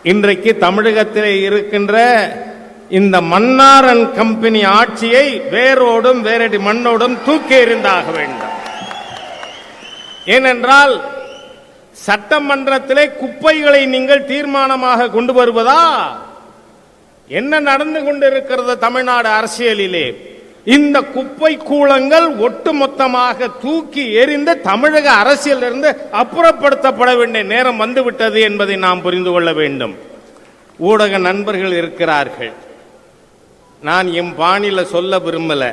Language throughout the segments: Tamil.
இன்றைக்கு தமிழகத்தில் இருக்கின்ற இந்த மன்னாரன் கம்பெனி ஆட்சியை வேரோடும் வேரடி மண்ணோடும் தூக்கி எறிந்தாக வேண்டும். ஏனென்றால் சட்டமன்றத்திலே குப்பைகளை நீங்கள் தீர்மானமாக கொண்டு வருவதா? என்ன நடந்து கொண்டிருக்கிறது தமிழ்நாடு அரசியலிலே? இந்த குப்பை கூளங்கள் ஒட்டுமொத்தமாக தூக்கி எறிந்து தமிழக அரசியலிருந்து அப்புறப்படுத்தப்பட வேண்டிய நேரம் வந்துவிட்டது என்பதை நாம் புரிந்து கொள்ள வேண்டும். ஊடக நண்பர்கள் இருக்கிறார்கள், நான் என் பாணியில சொல்ல விரும்பல,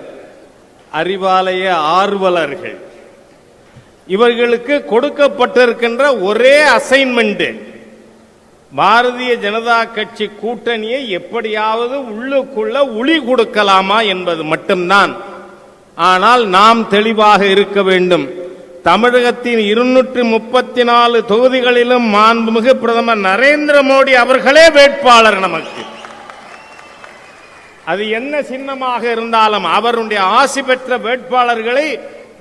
அறிவாலய ஆர்வலர்கள். இவர்களுக்கு கொடுக்கப்பட்டிருக்கின்ற ஒரே அசைன்மெண்ட் பாரதிய ஜனதா கட்சி கூட்டணியை எப்படியாவது உள்ளுக்குள்ள உளி கொடுக்கலாமா என்பது மட்டும்தான். ஆனால் நாம் தெளிவாக இருக்க வேண்டும். தமிழகத்தின் 234 தொகுதிகளிலும் மாண்புமிகு பிரதமர் நரேந்திர மோடி அவர்களே வேட்பாளர். நமக்கு அது என்ன சின்னமாக இருந்தாலும் அவருடைய ஆசி பெற்ற வேட்பாளர்களை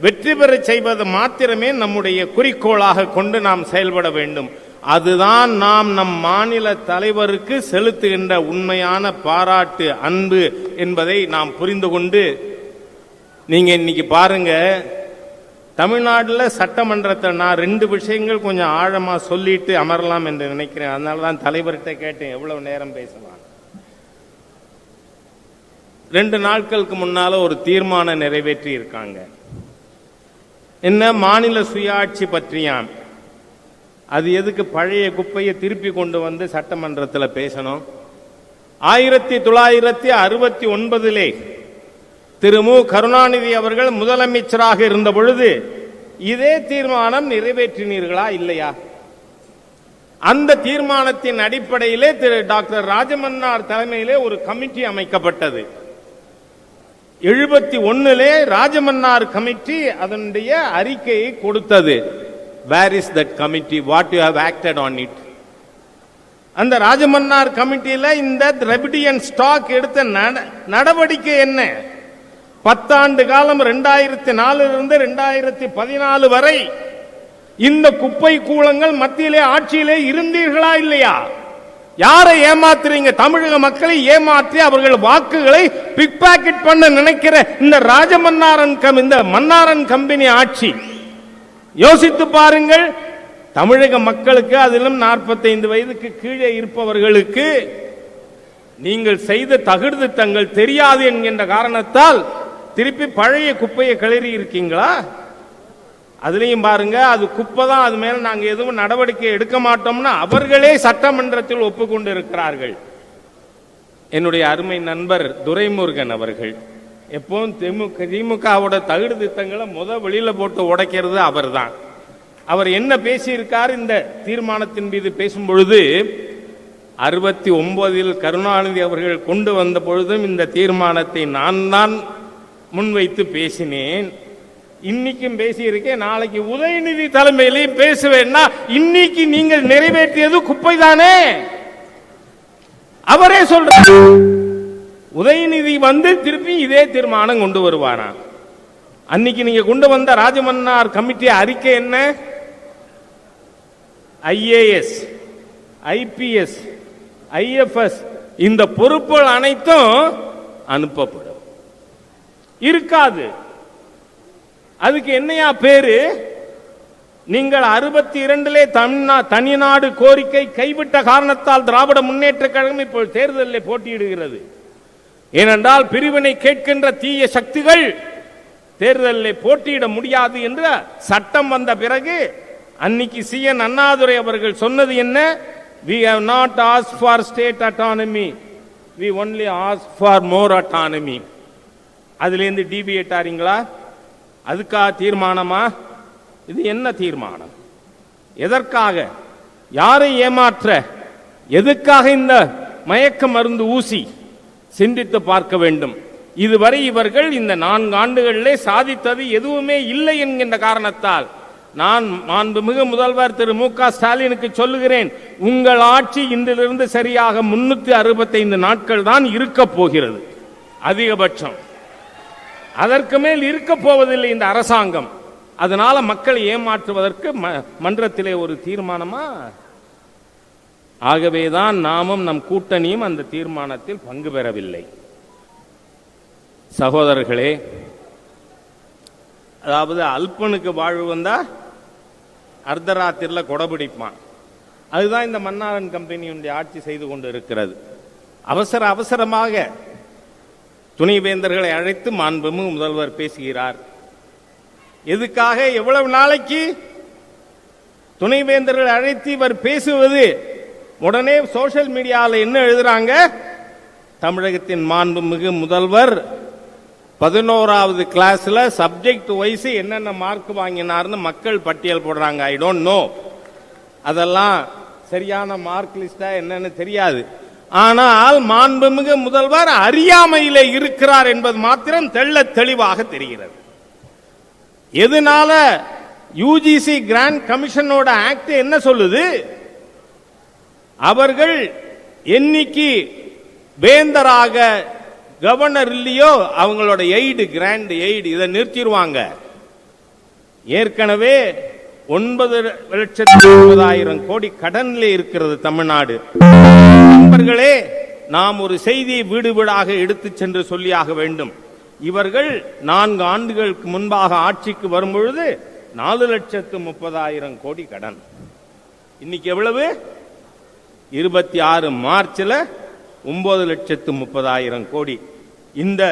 வெற்றி பெற செய்வது மாத்திரமே நம்முடைய குறிக்கோளாக கொண்டு நாம் செயல்பட வேண்டும். அதுதான் நாம் நம் மாநில தலைவருக்கு செலுத்துகின்ற உண்மையான பாராட்டு, அன்பு என்பதை நாம் புரிந்து கொண்டு, நீங்க இன்னைக்கு பாருங்க, தமிழ்நாட்டில் சட்டமன்றத்தை நான் 2 விஷயங்கள் கொஞ்சம் ஆழமா சொல்லிட்டு அமரலாம் என்று நினைக்கிறேன். அதனாலதான் தலைவர்கிட்ட கேட்டேன் எவ்வளவு நேரம் பேசலாம். 2 நாட்களுக்கு முன்னால ஒரு தீர்மானம் நிறைவேற்றி இருக்காங்க. என்ன? மாநில சுயாட்சி பற்றியான். அது எதுக்கு பழைய குப்பையை திருப்பி கொண்டு வந்து சட்டமன்றத்தில் பேசணும்? 1969 திரு மு கருணாநிதி அவர்கள் முதலமைச்சராக இருந்த பொழுது இதே தீர்மானம் நிறைவேற்றினீர்களா இல்லையா? அந்த தீர்மானத்தின் அடிப்படையிலே திரு டாக்டர் ராஜமன்னார் தலைமையிலே ஒரு கமிட்டி அமைக்கப்பட்டது. 71 ராஜமன்னார் கமிட்டி அதனுடைய அறிக்கையை கொடுத்தது. Where is that committee? What you have acted on it? அந்த ராஜமன்னார் கமிட்டியில இந்த திரவிடியன் ஸ்டாக் எடுத்த நடவடிக்கை என்ன? 10 ஆண்டு காலம் 2004 இருந்து 2014 வரை இந்த குப்பை கூளங்கள் மத்தியிலே ஆட்சியிலே இருந்தீர்களா இல்லையா? யாரை ஏமாத்துறீங்க? தமிழக மக்களை ஏமாற்றி அவர்கள் வாக்குகளை பிக் பாக்கெட் பண்ண நினைக்கிற இந்த இந்த மன்னாரன் கம்பெனி ஆட்சி யோசித்து பாருங்கள். தமிழக மக்களுக்கு, அதிலும் 45 வயதுக்கு கீழே இருப்பவர்களுக்கு நீங்கள் செய்த தகுதித்தங்கள் தெரியாது என்கின்ற காரணத்தால் திருப்பி பழைய குப்பையை கிளறி இருக்கீங்களா? அதுலயும் பாருங்க, அது குப்பை தான், அது மேல நாங்க எதுவும் நடவடிக்கை எடுக்க மாட்டோம்னா அவர்களே சட்டமன்றத்தில் ஒப்புக்கொண்டு இருக்கிறார்கள். என்னுடைய அருமை நண்பர் துரைமுருகன் அவர்கள் எப்பவும் திமுகவோட தகுதி திட்டங்களை வெளியில போட்டு உடைக்கிறது அவர் தான். அவர் என்ன பேசியிருக்கார் இந்த தீர்மானத்தின் மீது பேசும்பொழுது, 69 கருணாநிதி அவர்கள் கொண்டு வந்த பொழுதும் இந்த தீர்மானத்தை நான் தான் முன்வைத்து பேசினேன். இன்னைக்கும் பேசியிருக்கேன், நாளைக்கு உதயநிதி தலைமையிலையும் பேசுவேன்னா இன்னைக்கு நீங்கள் நிறைவேற்றியது குப்பை தானே? அவரே சொல்றார். உதயநிதி வந்து திருப்பி இதே தீர்மானம் கொண்டு வருவாரா? அன்னைக்கு நீங்க கொண்டு வந்த ராஜமன்னார் கமிட்டி அறிக்கை என்ன? IAS, IPS, IFS இந்த பொறுப்புகள் அனைத்தும் அனுப்பப்படும். இருக்காது. அதுக்கு என்னையா பேரு? நீங்கள் 62 தனிநாடு கோரிக்கை கைவிட்ட காரணத்தால் திராவிட முன்னேற்ற கழகம் இப்போ தேர்தலில் போட்டியிடுகிறது. ஏனென்றால் பிரிவினை கேட்கின்ற தீய சக்திகள் தேர்தலில் போட்டியிட முடியாது என்ற சட்டம் வந்த பிறகு அன்னைக்கு CN அண்ணாதுரை அவர்கள் சொன்னது என்ன? We have not asked for state autonomy, we only asked for more autonomy. அதிலிருந்து டிவியேட் ஆறீங்களா? அதுக்கா தீர்மானமா? இது என்ன தீர்மானம்? எதற்காக? யாரை ஏமாற்ற? எதுக்காக இந்த மயக்க மருந்து ஊசி? சிந்தித்து பார்க்க வேண்டும். இதுவரை இவர்கள் இந்த 4 ஆண்டுகளிலே சாதித்தது எதுவுமே இல்லை என்கின்ற காரணத்தால் நான் மாண்புமிகு முதல்வர் திரு மு க ஸ்டாலினுக்கு சொல்லுகிறேன், உங்கள் ஆட்சி இன்றிலிருந்து சரியாக 365 நாட்கள் தான் இருக்க போகிறது, அதிகபட்சம். அதற்கு மேல் இருக்க போவதில்லை இந்த அரசாங்கம். அதனால மக்களை ஏமாற்றுவதற்கு மன்றத்திலே ஒரு தீர்மானமா? ஆகவேதான் நாமும் நம் கூட்டணியும் அந்த தீர்மானத்தில் பங்கு பெறவில்லை. சகோதரர்களே, அதாவது அல்பனுக்கு வாழ்வு வந்தா அர்த்தராத்திரியில் கொடைபிடிப்பான். அதுதான் இந்த மன்னாரன் கம்பெனியுடைய ஆட்சி செய்து கொண்டு இருக்கிறது. அவசரமாக துணைவேந்தர்களை அழைத்து மாண்புமிகு முதல்வர் பேசுகிறார். எதுக்காக? எவ்வளவு நாளைக்கு? துணைவேந்தர்களை அழைத்து இவர் பேசுவது உடனே சோசியல் மீடியாவில் என்ன எழுதுறாங்க? தமிழகத்தின் மாண்புமிகு முதல்வர் 11வது கிளாஸ்ல சப்ஜெக்ட் வைஸ் என்னென்ன மார்க் வாங்கினார்னு மக்கள் பட்டியல் போடுறாங்க. ஐ டோன்ட் நோ, அதெல்லாம் சரியான மார்க் லிஸ்டா என்னன்னு தெரியாது. ஆனால் மாண்புமிகு முதல்வர் அறியாமையிலே இருக்கிறார் என்பது மாத்திரம் தெள்ளத் தெளிவாக தெரிகிறது. எதனால? யுஜிசி கிராண்ட் கமிஷனோட ஆக்ட் என்ன சொல்லுது? அவர்கள் என்னைக்கு வேந்தராக கவர்னர் இல்லையோ அவங்களோட எய்டு, கிராண்ட் எய்டு, இதை நிறுத்திடுவாங்க. ஏற்கனவே 9,30,000 கோடி கடனிலே இருக்கிறது தமிழ்நாடு. நண்பர்களே, நாம் ஒரு செய்தியை வீடு வீடாக எடுத்து சென்று சொல்லியாக வேண்டும். இவர்கள் 4 ஆண்டுகளுக்கு முன்பாக ஆட்சிக்கு வரும்பொழுது 4,30,000 கோடி கடன். இன்னைக்கு எவ்வளவு? 26 மார்ச்ல 9,30,000 கோடி. இந்த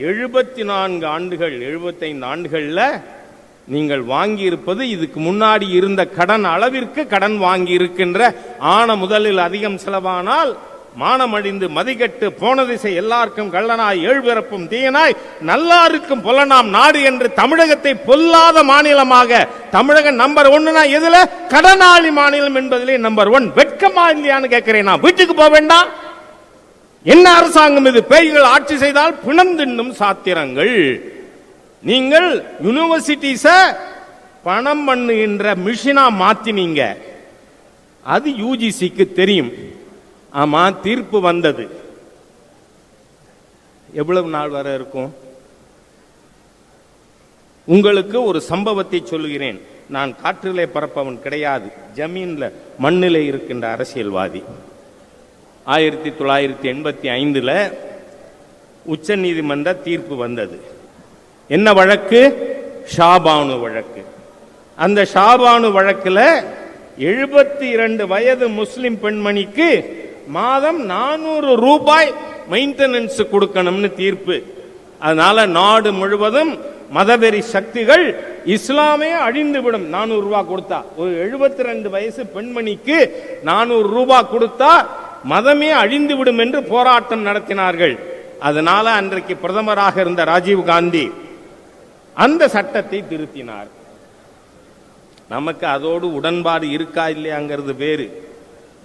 74 ஆண்டுகள், 75 ஆண்டுகள்ல நீங்கள் வாங்கி இருப்பது இதுக்கு முன்னாடி இருந்த கடன் அளவிற்கு கடன் வாங்கி இருக்கின்ற. ஆன முதலில் அதிகம் செலவானால் மானமடிந்து மதிகட்டு போன திசை எல்லாருக்கும் கள்ளனாய் ஏழ்பிறப்பும் தீயனாய் நல்லாருக்கும் பொல்லனாம் நாடு என்று தமிழகத்தை பொல்லாத மாநிலமாக, தமிழகம் நம்பர் 1 எதுல? கடனாளி மாநிலம் என்பதிலே நம்பர் 1. வெட்கமா இல்லையான்னு கேட்கிறேன். நான் வீட்டுக்கு போக வேண்டாம்? என்ன அரசாங்கம் இது? பேய்கள் ஆட்சி செய்தால் பிணம் தின்னும் சாத்திரங்கள். நீங்கள் யூனிவர்சிட்டிஸ பணம் பண்ணுகின்ற மிஷினா மாத்தினீங்க. அது யுஜிசிக்கு தெரியும். ஆமா, தீர்ப்பு வந்தது. எவ்வளவு நாள் வரை இருக்கும்? உங்களுக்கு ஒரு சம்பவத்தை சொல்லுகிறேன். நான் காற்றிலே பரப்பவன் கிடையாது, ஜமீன்ல மண்ணிலே இருக்கின்ற அரசியல்வாதி. 1985 உச்ச நீதிமன்ற தீர்ப்பு வந்தது. என்ன வழக்கு? ஷாபானு வழக்கு. அந்த ஷாபானு வழக்குல 72 வயது முஸ்லிம் பெண்மணிக்கு மாதம் 400 ரூபாய் மெயின்டெனன்ஸ் கொடுக்கணும்னு தீர்ப்பு. அதனால நாடு முழுவதும் மதவெறி சக்திகள் இஸ்லாமே அழிந்துவிடும். 400 ரூபாய் கொடுத்தா, ஒரு 72 வயசு பெண்மணிக்கு 400 ரூபாய் கொடுத்தா மதமே அழிந்துவிடும் என்று போராட்டம் நடத்தினார்கள். அதனால அன்றைக்கு பிரதமராக இருந்த ராஜீவ் காந்தி அந்த சட்டத்தை திருத்தினார். நமக்கு அதோடு உடன்பாடு இருக்கா இல்லையாங்கிறது வேறு.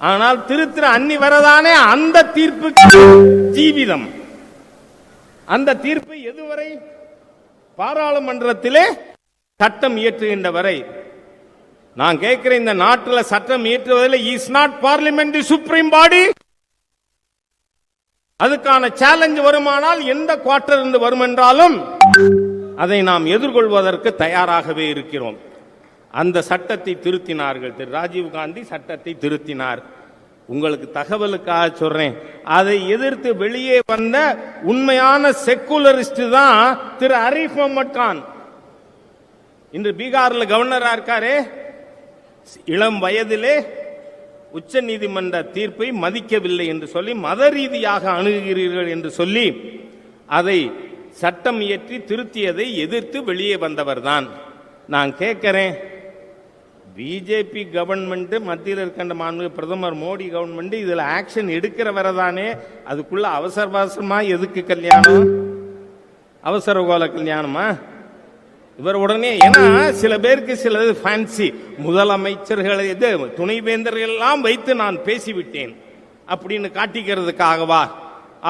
ஆனால் திருத்திர அன்னி வரதானே அந்த தீர்ப்புக்கு ஜீவிதம். அந்த தீர்ப்பு எதுவரை? பாராளுமன்றத்திலே சட்டம் இயற்றுகின்ற வரை. நான் கேட்கிறேன், இந்த நாட்டில் சட்டம் இயற்றுவதில் is not parliament the supreme body? அதுக்கான சேலஞ்ச் வருமானால் எந்த குவார்டர் இருந்து வரும் என்றாலும் அதை நாம் எதிர்கொள்வதற்கு தயாராகவே இருக்கிறோம். அந்த சட்டத்தை திருத்தினார்கள். திரு ராஜீவ் காந்தி சட்டத்தை திருத்தினார். உங்களுக்கு தகவலுக்காக சொல்றேன், அதை எதிர்த்து வெளியே வந்த உண்மையான செக்குலரிஸ்ட் தான் திரு அரீஃப் முகமது கான். இன்று பீகார்ல கவர்னரா இருக்காரே, இளம் வயதிலே உச்ச நீதிமன்ற தீர்ப்பை மதிக்கவில்லை என்று சொல்லி மத ரீதியாக அணுகுகிறீர்கள் என்று சொல்லி அதை சட்டம் இயற்றி திருத்தியதை எதிர்த்து வெளியே வந்தவர் தான். நான் கேட்கிறேன், பிஜேபி கவர்மெண்ட், மத்தியில் இருக்கின்ற மாண்பு பிரதமர் மோடி கவர்மெண்ட் இதுல ஆக்ஷன் எடுக்கிற வரதானே, அதுக்குள்ள அவசரமா எதுக்கு கல்யாணம்? அவசர கோல கல்யாணமா? இவர் உடனே, ஏன்னா சில பேருக்கு சிலது ஃபேன்சி, முதலமைச்சர்கள் இது துணைவேந்தர்கள் எல்லாம் வைத்து நான் பேசிவிட்டேன் அப்படின்னு காட்டிக்கிறதுக்காகவா?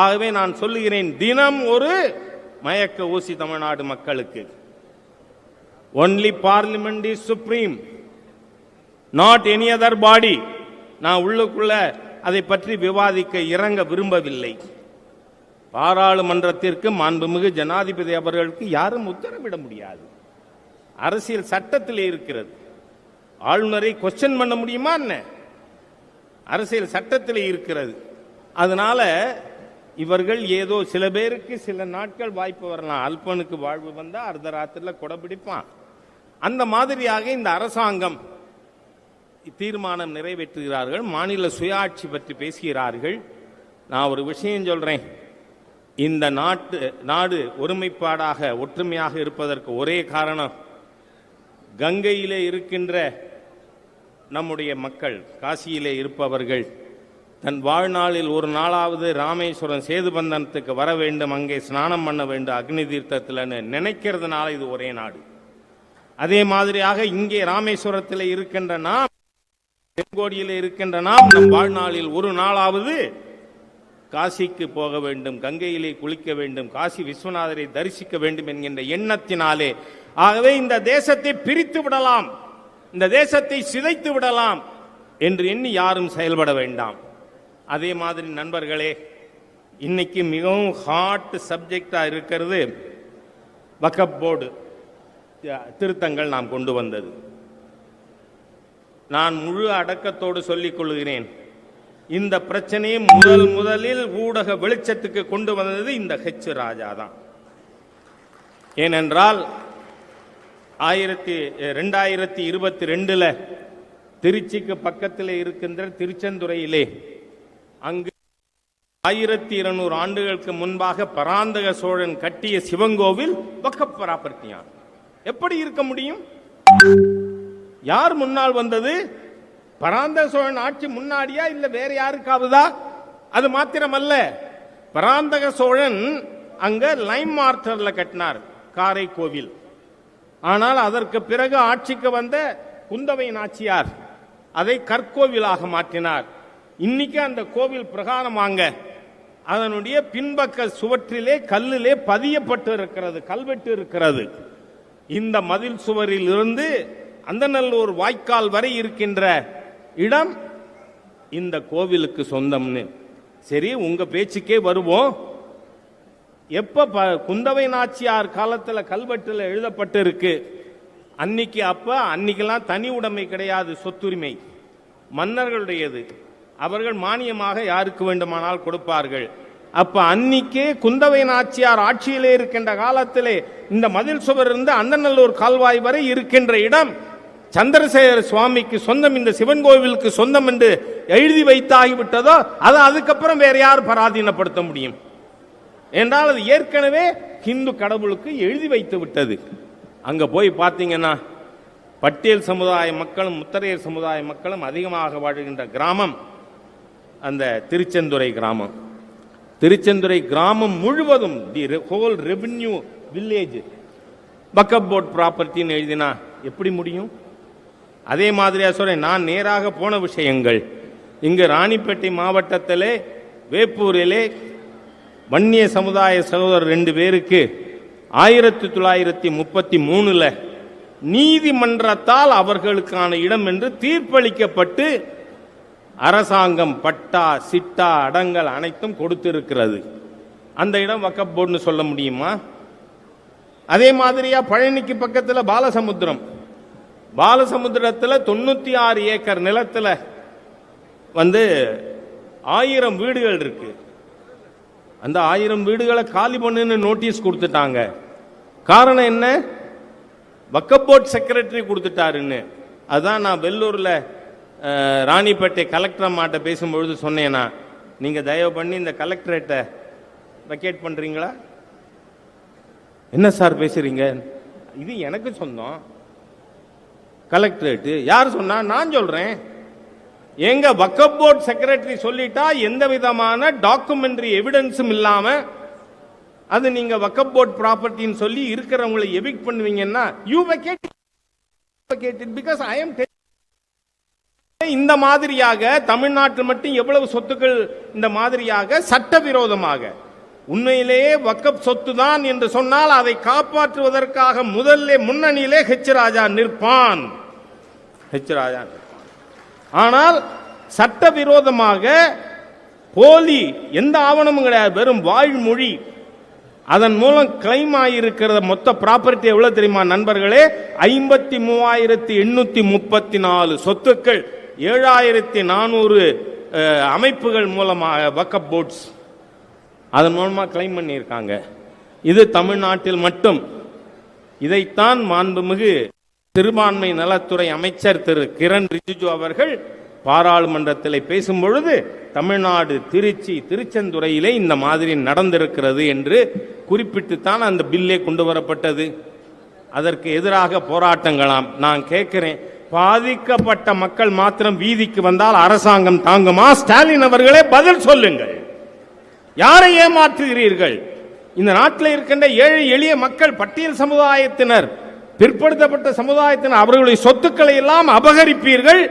ஆகவே நான் சொல்லுகிறேன், தினம் ஒரு மயக்க ஊசி தமிழ்நாடு மக்களுக்கு. Only parliament is supreme, not any other பாடி. நான் உள்ளுக்குள்ள அதை பற்றி விவாதிக்க இறங்க விரும்பவில்லை. பாராளுமன்றத்திற்கு மாண்புமிகு ஜனாதிபதி அவர்களுக்கு யாரும் உத்தரவிட முடியாது. அரசியல் சட்டத்திலே இருக்கிறது. ஆளுநரை கொஸ்டின் பண்ண முடியுமா என்ன? அரசியல் சட்டத்தில் இருக்கிறது. அதனால இவர்கள் ஏதோ சில பேருக்கு சில நாட்கள் வாய்ப்பு வரலாம். அல்பனுக்கு வாழ்வு வந்தா அர்த்த ராத்திரில கொடை பிடிப்பான். அந்த மாதிரியாக இந்த அரசாங்கம் தீர்மானம் நிறைவேற்றுகிறார்கள். மாநில சுயாட்சி பற்றி பேசுகிறார்கள். நான் ஒரு விஷயம் சொல்றேன். இந்த நாடு ஒருமைப்பாடாக ஒற்றுமையாக இருப்பதற்கு ஒரே காரணம், கங்கையிலே இருக்கின்ற நம்முடைய மக்கள், காசியிலே இருப்பவர்கள் தன் வாழ்நாளில் ஒரு நாளாவது ராமேஸ்வரம் சேதுபந்தனத்துக்கு வர வேண்டும், அங்கே ஸ்நானம் பண்ண வேண்டும் அக்னி தீர்த்தத்தில் நினைக்கிறதுனால இது ஒரே நாடு. அதே மாதிரியாக இங்கே ராமேஸ்வரத்தில் இருக்கின்ற நாம், தென்கோடியில் இருக்கின்ற நாம் நம் வாழ்நாளில் ஒரு நாளாவது காசிக்கு போக வேண்டும், கங்கையிலே குளிக்க வேண்டும், காசி விஸ்வநாதரை தரிசிக்க வேண்டும் என்கின்ற எண்ணத்தினாலே, ஆகவே இந்த தேசத்தை பிரித்து விடலாம், இந்த தேசத்தை சிதைத்து விடலாம் என்று எண்ணி யாரும் செயல்பட வேண்டாம். அதே மாதிரி நண்பர்களே, இன்னைக்கு மிகவும் ஹாட் சப்ஜெக்டா இருக்கிறது வக்ஃப் போர்டு திருத்தங்கள் நாம் கொண்டு வந்தது. நான் முழு அடக்கத்தோடு சொல்லிக் கொள்கிறேன், இந்த பிரச்சனையை முதலில் ஊடக வெளிச்சத்துக்கு கொண்டு வந்தது இந்த ஹெச் ராஜா தான். ஏனென்றால் 2022 திருச்சிக்கு பக்கத்தில் இருக்கின்ற திருச்செந்துறையிலே அங்கு 1200 ஆண்டுகளுக்கு முன்பாக பராந்தக சோழன் கட்டிய சிவங்கோவில் வக்ஃப் ப்ராப்பர்ட்டியான். எப்படி இருக்க முடியும்? யார் முன்னால் வந்தது? பராந்தக சோழன் ஆட்சி முன்னாடியா இல்ல வேற யாருக்காவதா? அது மாத்திரமல்ல, பராந்தக சோழன் அங்க லைம் மார்டர்ல கட்டினார் காரை கோவில். ஆனால் அதற்கு பிறகு ஆட்சிக்கு வந்த குந்தவை நாச்சியார் அதை கற்கோவிலாக மாற்றினார். இன்னைக்கு அந்த கோவில் பிரகாரமாங்க அதனுடைய பின்பக்க சுவற்றிலே கல்லிலே பதியப்பட்டு இருக்கிறது, கல்வெட்டு இருக்கிறது. இந்த மதில் சுவரில் இருந்து அந்தநல்லூர் வாய்க்கால் வரை இருக்கின்ற இடம் இந்த கோவிலுக்கு சொந்தம்னு. சரி, உங்க பேச்சுக்கே வருவோம். எப்ப குந்தவை நாச்சியார் காலத்துல கல்வெட்டுல எழுதப்பட்டு இருக்கு, அன்னைக்கெல்லாம் தனி உடைமை கிடையாது, சொத்துரிமை மன்னர்களுடையது. அவர்கள் மானியமாக யாருக்கு வேண்டுமானால் கொடுப்பார்கள். அப்ப அன்னிக்கே குந்தவை நாச்சியார் ஆட்சியிலே இருக்கின்ற காலத்திலே இந்த மதில் சுவர் இருந்து அந்தநல்லூர் கால்வாய் வரை இருக்கின்ற இடம் சந்திரசேகர சுவாமிக்கு சொந்தம், இந்த சிவன் கோவிலுக்கு சொந்தம் என்று எழுதி வைத்தாகிவிட்டதோ, அதை அதுக்கப்புறம் வேற யார் பராதீனப்படுத்த முடியும்? என்றால் அது ஏற்கனவே ஹிந்து கடவுளுக்கு எழுதி வைத்து விட்டது. அங்க போய் பார்த்தீங்கன்னா பட்டியல் சமுதாய மக்களும் முத்தரையர் சமுதாய மக்களும் அதிகமாக வாழ்கின்ற கிராமம் அந்த திருச்செந்துறை கிராமம். திருச்செந்துறை கிராமம் முழுவதும் தி ஹோல் ரெவென்யூ வில்லேஜ் வக்ஃப் போர்ட் ப்ராப்பர்ட்டின்னு எழுதினா எப்படி முடியும்? அதே மாதிரியா சொல்றேன், நான் நேராக போன விஷயங்கள் இங்கு ராணிப்பேட்டை மாவட்டத்திலே வேப்பூரிலே வன்னிய சமுதாய சகோதரர் 2 பேருக்கு 1933 நீதிமன்றத்தால் அவர்களுக்கான இடம் என்று தீர்ப்பளிக்கப்பட்டு அரசாங்கம் பட்டா சிட்டா அடங்கல் அனைத்தும் கொடுத்திருக்கிறது. அந்த இடம் வக்ஃப் போர்டுன்னு சொல்ல முடியுமா? அதே மாதிரியா பழனிக்கு பக்கத்தில் பாலசமுத்திரத்தில் 96 ஏக்கர் நிலத்தில் 1000 வீடுகள் இருக்கு. அந்த 1000 வீடுகளை காலி பண்ணுன்னு நோட்டீஸ் கொடுத்துட்டாங்க. காரணம் என்ன? வக்ஃப் போர்ட் செக்ரட்டரி கொடுத்துட்டாருன்னு. அதான் நான் வெள்ளூர்ல ராணிப்பேட்டை கலெக்டர் அம்மாட்ட பேசும்பொழுது சொன்னேன்னா, நீங்க தயவு பண்ணி இந்த கலெக்டரேட்டை வெக்கேட் பண்றீங்களா? என்ன சார் பேசுறீங்க? இது எனக்கு சொந்தம் கலெக்டரேட். யார் சொன்னா? நான் சொல்றேன். எங்க வக்ஃப் போர்ட் செக்ரட்டரி சொல்லிட்டா எந்த விதமான டாக்குமெண்டரி எவிடன்ஸும் இல்லாம அது நீங்க வக்ஃப் போர்ட் ப்ராப்பர்ட்டின்னு சொல்லி இருக்கிறவங்களை எவிக்ட் பண்ணுவீங்கன்னா you vacate it because I am. இந்த மாதிரியாக தமிழ்நாட்டில் மட்டும் எவ்வளவு சொத்துக்கள் இந்த மாதிரியாக சட்டவிரோதமாக உண்மையிலேயே வக்ஃப் சொத்து தான் என்று சொன்னால் அதை காப்பாற்றுவதற்காக முன்னணியிலே ஹெச் ராஜா நிற்பான். ஆனால் சட்டவிரோதமாக போலி எந்த ஆவணமும் கிடையாது, வெறும் வாய்மொழி. அதன் மூலம் கிளைம் ஆகியிருக்கிற மொத்த ப்ராப்பர்ட்டி எவ்வளவு தெரியுமா நண்பர்களே? 53,834 சொத்துக்கள், 7,400 அமைப்புகள் மூலமாக வக்கப் போர்ட்ஸ் அதன் மூலமாக கிளைம் பண்ணியிருக்காங்க. இது தமிழ்நாட்டில் மட்டும். இதைத்தான் மாண்புமிகு சிறுபான்மை நலத்துறை அமைச்சர் திரு கிரண் ரிஜிஜு அவர்கள் பாராளுமன்றத்தில் பேசும்பொழுது தமிழ்நாடு திருச்சி திருச்செந்துறையிலே இந்த மாதிரி நடந்திருக்கிறது என்று குறிப்பிட்டுத்தான் அந்த பில்லே கொண்டு வரப்பட்டது. அதற்கு எதிராக போராட்டங்களாம். நான் கேட்கிறேன், பாதிக்கப்பட்ட மக்கள் மாத்திரம் வீதிக்கு வந்தால் அரசாங்கம் தாங்குமா? ஸ்டாலின் அவர்களே பதில் சொல்லுங்கள். யாரை ஏமாற்றுகிறீர்கள்? இந்த நாட்டில் இருக்கின்ற ஏழை எளிய மக்கள், பட்டியல் சமுதாயத்தினர், பிற்படுத்தப்பட்ட சமுதாயத்தினர், அவர்களுடைய சொத்துக்களை எல்லாம் அபகரிப்பீர்கள்.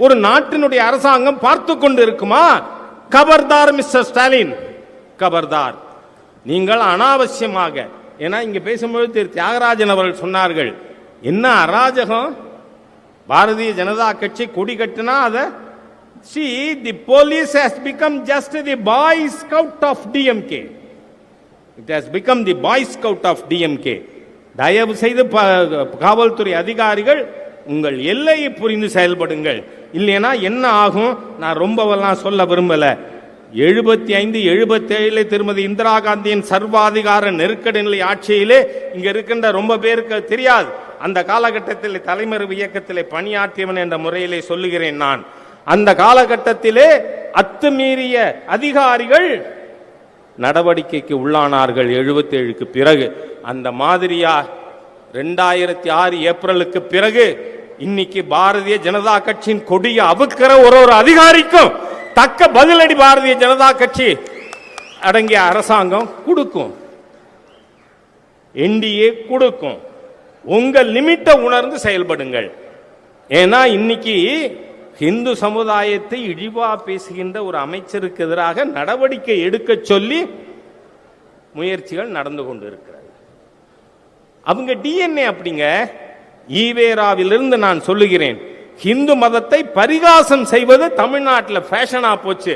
ஒரு நாட்டினுடைய அரசாங்கம் பார்த்து கொண்டு இருக்குமா? கபர்தார் மிஸ்டர் ஸ்டாலின், கபர்தார். நீங்கள் அனாவசியமாக, ஏன்னா இங்க பேசும்போது திரு தியாகராஜன் அவர்கள் சொன்னார்கள், என்ன அராஜகம், பாரதிய ஜனதா கட்சி கொடி கட்டினா அதை see the police has become just the boy scout of DMK. It has become the boy scout of DMK. தயவு செய்து காவல்துறை அதிகாரிகள் உங்கள் எல்லையை புரிந்து செயல்படுங்கள். இல்லைனா என்ன ஆகும் நான் ரொம்பவெல்லாம் சொல்ல விரும்பல. 75 77 திருமதி இந்திரா காந்தியின் சர்வாதிகார நெருக்கடி நிலை ஆட்சியிலே இங்க இருக்கின்ற ரொம்ப பேருக்கு தெரியாது. அந்த காலகட்டத்தில் தலைமறைவு இயக்கத்திலே பணியாற்றியவன் என்ற முறையிலே சொல்லுகிறேன் நான். அந்த காலகட்டத்திலே அத்துமீறிய அதிகாரிகள் நடவடிக்கைக்கு உள்ளானார்கள் 77க்கு பிறகு. அந்த மாதிரியா 2006 ஏப்ரலுக்கு பிறகு இன்னைக்கு பாரதிய ஜனதா கட்சியின் கொடியை அவுக்கிற ஒரு அதிகாரிக்கும் தக்க பதிலடி பாரதிய ஜனதா கட்சி அடங்கிய அரசாங்கம் கொடுக்கும், என்டிஏ கொடுக்கும். உங்க லிமிட்டை உணர்ந்து செயல்படுங்கள். ஏன்னா இன்னைக்கு இந்து சமுதாயத்தை இழிவா பேசுகின்ற ஒரு அமைச்சருக்கு எதிராக நடவடிக்கை எடுக்க சொல்லி முயற்சிகள் நடந்து கொண்டு இருக்கிறது. அவங்க டிஎன்ஏ அப்படிங்க. ஈவேராவிலிருந்து நான் சொல்லுகிறேன், இந்து மதத்தை பரிகாசம் செய்வது தமிழ்நாட்டில் ஃபேஷனா போச்சு.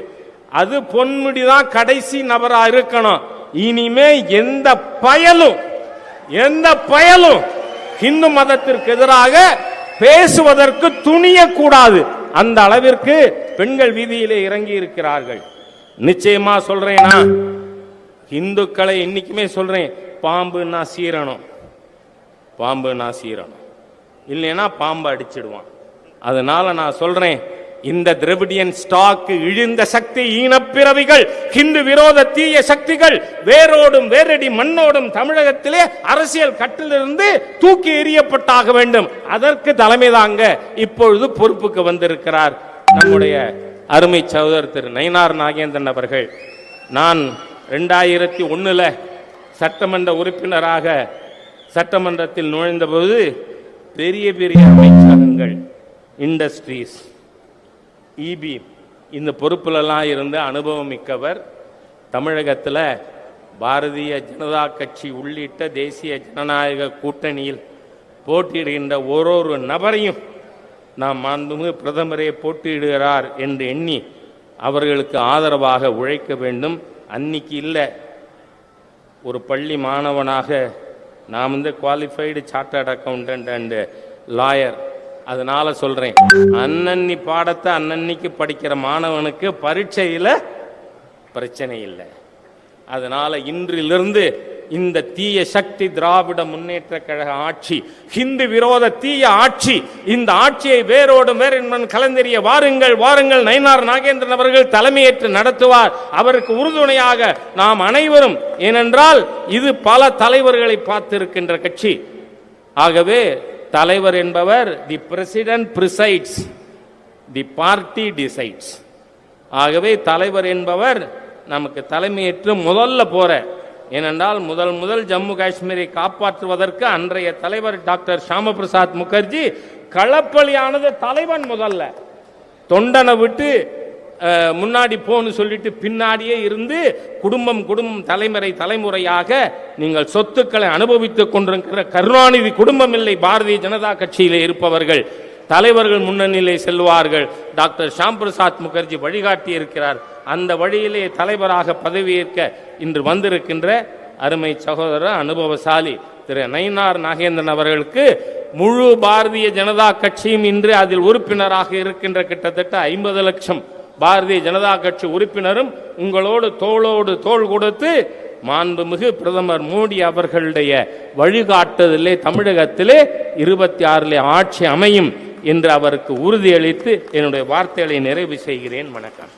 அது பொன்முடிதான் கடைசி நபரா இருக்கணும். இனிமே எந்த பயலும் இந்து மதத்திற்கு எதிராக பேசுவதற்கு துணிய கூடாது. அந்த அளவிற்கு பெண்கள் வீதியிலே இறங்கி இருக்கிறார்கள். நிச்சயமா சொல்றேனா, இந்துக்களை இன்னைக்குமே சொல்றேன், பாம்புன்னா சீரணும், இல்லைன்னா பாம்பு அடிச்சிடுவான். அதனால நான் சொல்றேன், இந்த திராவிடியன் ஸ்டாக் இழிந்த சக்தி ஈனப்பிறவிகள் ஹிந்து விரோத தீய சக்திகள் வேரோடும் வேரடி மண்ணோடும் தமிழகத்திலே அரசியல் கட்டிலிருந்து தூக்கி எறியப்பட்டாக வேண்டும். அதற்கு தலைமை தாங்க இப்பொழுது பொறுப்புக்கு வந்திருக்கிறார் நம்முடைய அருமை சகோதரர் திரு நயினார் நாகேந்திரன் அவர்கள். நான் 2001 சட்டமன்ற உறுப்பினராக சட்டமன்றத்தில் நுழைந்தபோது பெரிய பெரிய அமைச்சகங்கள், இண்டஸ்ட்ரீஸ், இபி இந்த பொறுப்புலெல்லாம் இருந்து அனுபவம் மிக்கவர். தமிழகத்தில் பாரதிய ஜனதா கட்சி உள்ளிட்ட தேசிய ஜனநாயக கூட்டணியில் போட்டியிடுகின்ற ஒரு நபரையும் நாம் மாண்புமிகு பிரதமரே போட்டியிடுகிறார் என்று எண்ணி அவர்களுக்கு ஆதரவாக உழைக்க வேண்டும். அன்னைக்கு இல்லை, ஒரு பள்ளி மாணவனாக நான் qualified chartered accountant and lawyer. அதனால சொல்றேன், அன்னன்னி பாடத்தை அன்னன்னைக்கு படிக்கிற மாணவனுக்கு பரீட்சையில பிரச்சனை இல்லை. அதனால இன்றிலிருந்து இந்த தீய சக்தி திராவிட முன்னேற்ற கழக ஆட்சி, ஹிந்து விரோத தீய ஆட்சி, இந்த ஆட்சியை வேரோடும் வேறு கலந்தெறிய வாருங்கள் வாருங்கள். நயினார் நாகேந்திரன் அவர்கள் தலைமையேற்று நடத்துவார். அவருக்கு உறுதுணையாக நாம் அனைவரும். ஏனென்றால் இது பல தலைவர்களை பார்த்திருக்கின்ற கட்சி. ஆகவே தலைவர் என்பவர் the president presides, the party decides. ஆகவே தலைவர் என்பவர் நமக்கு தலைமையேற்று முதல்ல போற. ஏனென்றால் முதல் ஜம்மு காஷ்மீரை காப்பாற்றுவதற்கு அன்றைய தலைவர் டாக்டர் ஷாம பிரசாத் முகர்ஜி களப்பலியானது. தலைவன் முதல்ல தொண்டனை விட்டு முன்னாடி போன்னு சொல்லிட்டு பின்னாடியே இருந்து குடும்பம் தலைமுறையாக நீங்கள் சொத்துக்களை அனுபவித்துக் கொண்டிருக்கிற கருணாநிதி குடும்பம் இல்லை. பாரதிய ஜனதா கட்சியிலே இருப்பவர்கள் தலைவர்கள் முன்னணியிலே செல்வார்கள். டாக்டர் ஷாம் பிரசாத் முகர்ஜி வழிகாட்டி இருக்கிறார். அந்த வழியிலே தலைவராக பதவியேற்க இன்று வந்திருக்கின்ற அருமை சகோதரர் அனுபவசாலி திரு நயினார் நாகேந்திரன் அவர்களுக்கு முழு பாரதிய ஜனதா கட்சியும் இன்று அதில் உறுப்பினராக இருக்கின்ற கிட்டத்தட்ட 50 லட்சம் பாரதிய ஜனதா கட்சி உறுப்பினரும் உங்களோடு தோளோடு தோள் கொடுத்து மாண்புமிகு பிரதமர் மோடி அவர்களுடைய வழிகாட்டுதலே தமிழகத்திலே 26 ஆட்சி அமையும் என்று அவருக்கு உறுதியளித்து என்னுடைய வார்த்தைகளை நிறைவு செய்கிறேன். வணக்கம்.